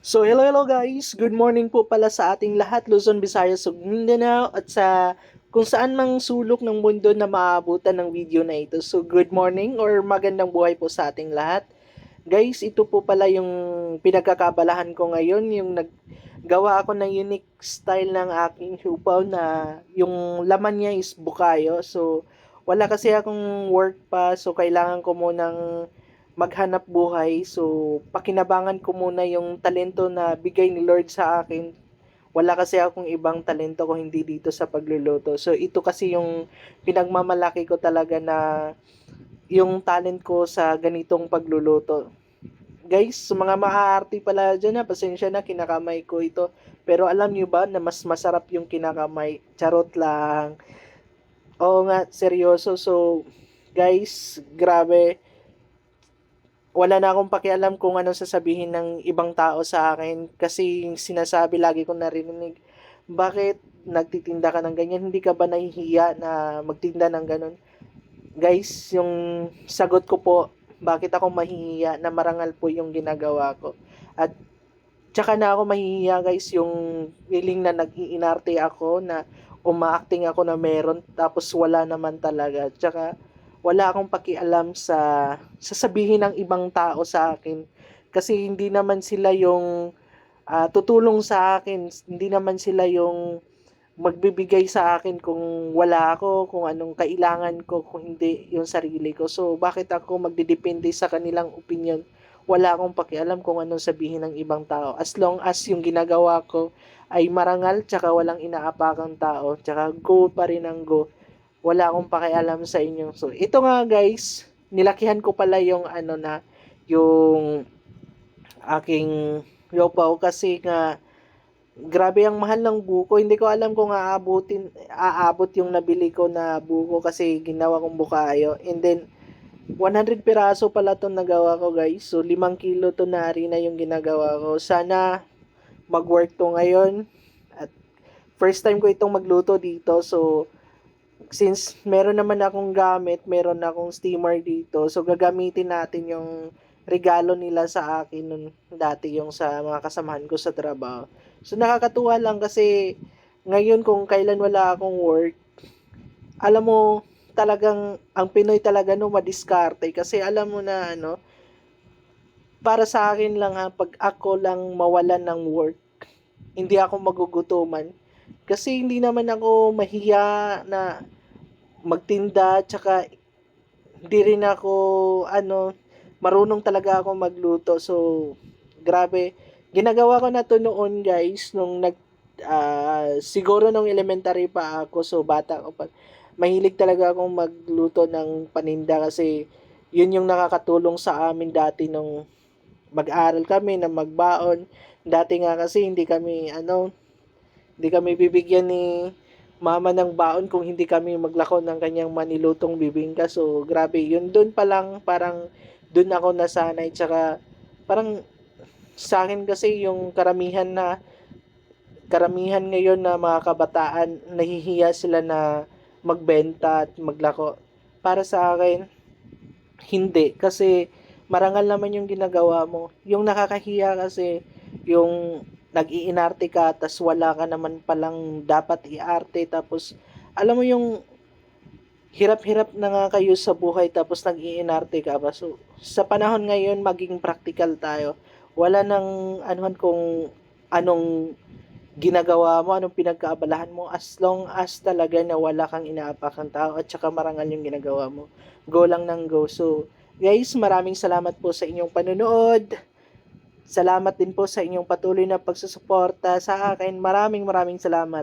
So, hello guys! Good morning po pala sa ating lahat, Luzon, Visayas, ug Mindanao at sa kung saan mang sulok ng mundo na maabutan ng video na ito. So, good morning or magandang buhay po sa ating lahat. Guys, ito po pala yung pinagkakabalahan ko ngayon, yung naggawa ako ng unique style ng aking siupaw na yung laman niya is bukayo. So, wala kasi akong work pa, so kailangan ko munang maghanap buhay. So, pakinabangan ko muna yung talento na bigay ni Lord sa akin. Wala kasi akong ibang talento kung hindi dito sa pagluluto. So, ito kasi yung pinagmamalaki ko talaga na yung talent ko sa ganitong pagluluto. Guys, sa mga maaarti pala dyan na, pasensya na, kinakamay ko ito. Pero alam nyo ba na mas masarap yung kinakamay? Charot lang. Oo nga, seryoso. So, guys, grabe, wala na akong pakialam kung anong sasabihin ng ibang tao sa akin kasi yung sinasabi lagi kong narinig, bakit nagtitinda ka ng ganyan? Hindi ka ba nahihiya na magtinda ng ganun? Guys, yung sagot ko po, bakit ako mahihiya na marangal po yung ginagawa ko. At tsaka na ako mahihiya guys yung feeling na nag-iinarte ako na umaacting ako na meron tapos wala naman talaga. Tsaka wala akong pakialam sa sasabihin ng ibang tao sa akin kasi hindi naman sila yung tutulong sa akin, hindi naman sila yung magbibigay sa akin kung wala ako, kung anong kailangan ko, kung hindi yung sarili ko. So, bakit ako magdidepende sa kanilang opinion? Wala akong pakialam kung anong sabihin ng ibang tao. As long as yung ginagawa ko ay marangal, tsaka walang inaapakang tao, tsaka go pa rin ang go. Wala akong pakialam sa inyo. So, ito nga guys, nilakihan ko pala yung yung aking yopaw kasi nga grabe ang mahal ng buko. Hindi ko alam kung aabot yung nabili ko na buko kasi ginawa kong bukayo. And then, 100 piraso pala itong nagawa ko guys. So, 5 kilo to na harina yung ginagawa ko. Sana mag-work to ngayon. At first time ko itong magluto dito. So, since meron naman akong gamit, meron akong steamer dito. So, gagamitin natin yung regalo nila sa akin nun dati yung sa mga kasamahan ko sa trabaho. So nakakatuwa lang kasi ngayon kung kailan wala akong work, alam mo talagang ang Pinoy talaga no madiskarte kasi alam mo na para sa akin lang pag ako lang mawalan ng work, hindi ako magugutuman kasi hindi naman ako mahiya na magtinda tsaka hindi rin ako marunong talaga ako magluto. So grabe, ginagawa ko na to noon guys nung siguro nung elementary pa ako, so bata ko pa. Mahilig talaga akong magluto ng paninda kasi yun yung nakakatulong sa amin dati nung mag-aral kami na magbaon. Dati nga kasi hindi kami bibigyan ni mama ng baon kung hindi kami maglako ng kanyang manilutong bibingka. So grabe, yun doon pa lang parang doon ako nasanay tsaka parang sa akin kasi yung karamihan ngayon na mga kabataan nahihiya sila na magbenta at maglako. Para sa akin, hindi kasi marangal naman yung ginagawa mo. Yung nakakahiya kasi yung nag-iinarte ka tas wala ka naman palang dapat iarte tapos alam mo yung hirap-hirap na nga kayo sa buhay tapos nag-iinarte ka pa. So, sa panahon ngayon, maging practical tayo. Wala nang anuhan kung anong ginagawa mo, anong pinagkaabalahan mo, as long as talaga na wala kang inaapakang tao at saka marangal yung ginagawa mo. Go lang ng go. So, guys, maraming salamat po sa inyong panunood. Salamat din po sa inyong patuloy na pagsusuporta sa akin. Maraming salamat.